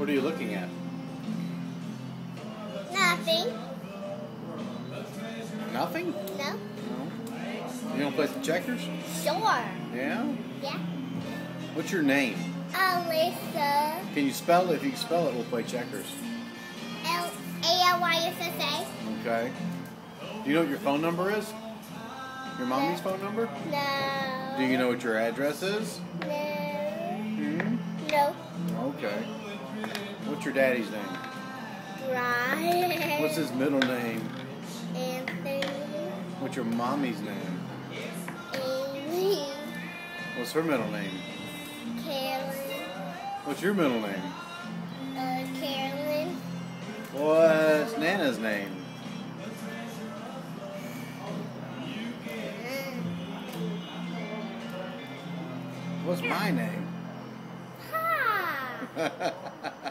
What are you looking at? Nothing. Nothing? No? No. You want to play some checkers? Sure. Yeah? Yeah. What's your name? Alyssa. Can you spell it? If you can spell it, we'll play checkers. Alyssa. Okay. Do you know what your phone number is? Your mommy's phone number? No. Do you know what your address is? No. Hmm? No. Okay. What's your daddy's name? Brian. What's his middle name? Anthony. What's your mommy's name? Amy. What's her middle name? Carolyn. What's your middle name? Carolyn. What's Nana's name? What's my name? Ha.